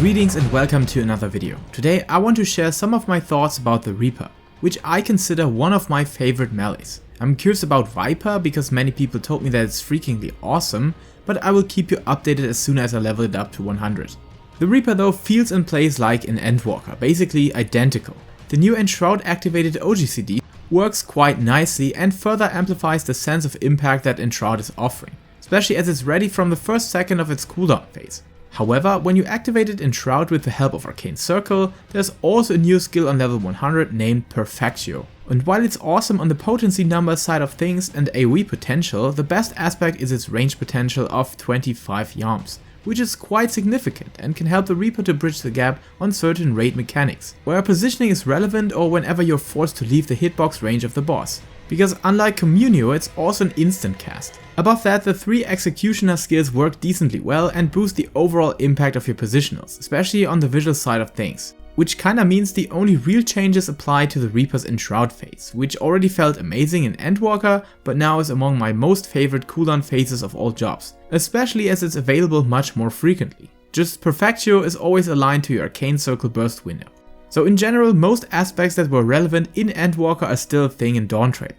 Greetings and welcome to another video. Today I want to share some of my thoughts about the Reaper, which I consider one of my favorite melees. I'm curious about Viper because many people told me that it's freakingly awesome, but I will keep you updated as soon as I level it up to 100. The Reaper though feels and plays like an Endwalker, basically identical. The new Enshroud activated OGCD works quite nicely and further amplifies the sense of impact that Enshroud is offering, especially as it's ready from the first second of its cooldown phase. However, when you activate it in Shroud with the help of Arcane Circle, there's also a new skill on level 100 named Perfectio. And while it's awesome on the potency number side of things and AoE potential, the best aspect is its range potential of 25 yalms, which is quite significant and can help the Reaper to bridge the gap on certain raid mechanics, where positioning is relevant or whenever you're forced to leave the hitbox range of the boss. Because unlike Communio, it's also an instant cast. Above that, the 3 Executioner skills work decently well and boost the overall impact of your positionals, especially on the visual side of things. Which kinda means the only real changes apply to the Reaper's Enshroud phase, which already felt amazing in Endwalker, but now is among my most favorite cooldown phases of all jobs, especially as it's available much more frequently. Just Perfectio is always aligned to your Arcane Circle burst window. So in general, most aspects that were relevant in Endwalker are still a thing in Dawntrail.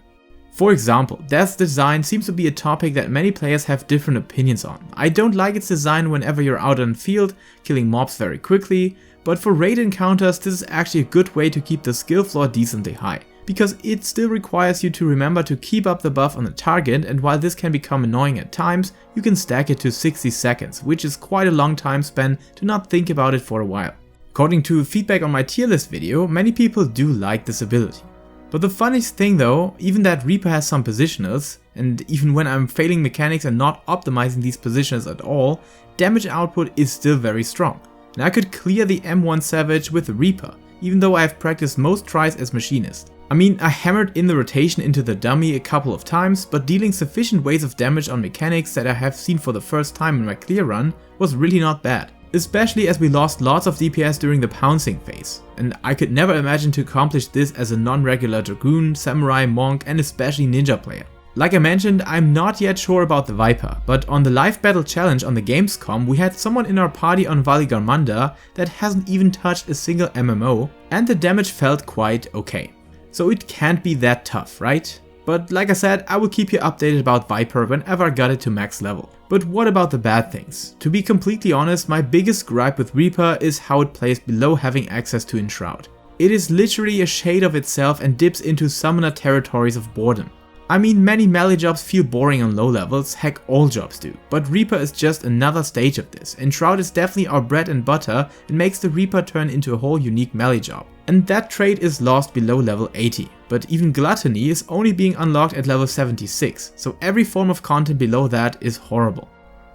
For example, Death's design seems to be a topic that many players have different opinions on. I don't like its design whenever you're out on field, killing mobs very quickly, but for raid encounters this is actually a good way to keep the skill floor decently high, because it still requires you to remember to keep up the buff on the target, and while this can become annoying at times, you can stack it to 60 seconds, which is quite a long time span to not think about it for a while. According to feedback on my tier list video, many people do like this ability. But the funniest thing though, even that Reaper has some positionals, and even when I'm failing mechanics and not optimizing these positionals at all, damage output is still very strong. And I could clear the M1 Savage with the Reaper, even though I have practiced most tries as Machinist. I mean, I hammered in the rotation into the dummy a couple of times, but dealing sufficient waves of damage on mechanics that I have seen for the first time in my clear run was really not bad. Especially as we lost lots of DPS during the pouncing phase, and I could never imagine to accomplish this as a non-regular Dragoon, Samurai, Monk and especially Ninja player. Like I mentioned, I'm not yet sure about the Viper, but on the live battle challenge on the Gamescom we had someone in our party on Valigarmanda that hasn't even touched a single MMO, and the damage felt quite okay. So it can't be that tough, right? But like I said, I will keep you updated about Viper whenever I got it to max level. But what about the bad things? To be completely honest, my biggest gripe with Reaper is how it plays below having access to Enshroud. It is literally a shade of itself and dips into summoner territories of boredom. I mean, many melee jobs feel boring on low levels, heck all jobs do, but Reaper is just another stage of this. Enshroud is definitely our bread and butter and makes the Reaper turn into a whole unique melee job. And that trait is lost below level 80, but even Gluttony is only being unlocked at level 76, so every form of content below that is horrible.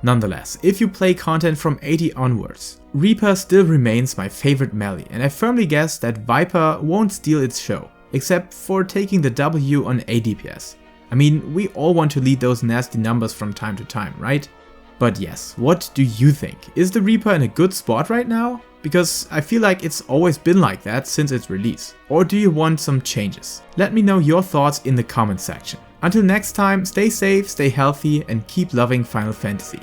Nonetheless, if you play content from 80 onwards, Reaper still remains my favorite melee, and I firmly guess that Viper won't steal its show, except for taking the W on ADPS. I mean, we all want to lead those nasty numbers from time to time, right? But yes, what do you think? Is the Reaper in a good spot right now? Because I feel like it's always been like that since its release. Or do you want some changes? Let me know your thoughts in the comment section. Until next time, stay safe, stay healthy and keep loving Final Fantasy.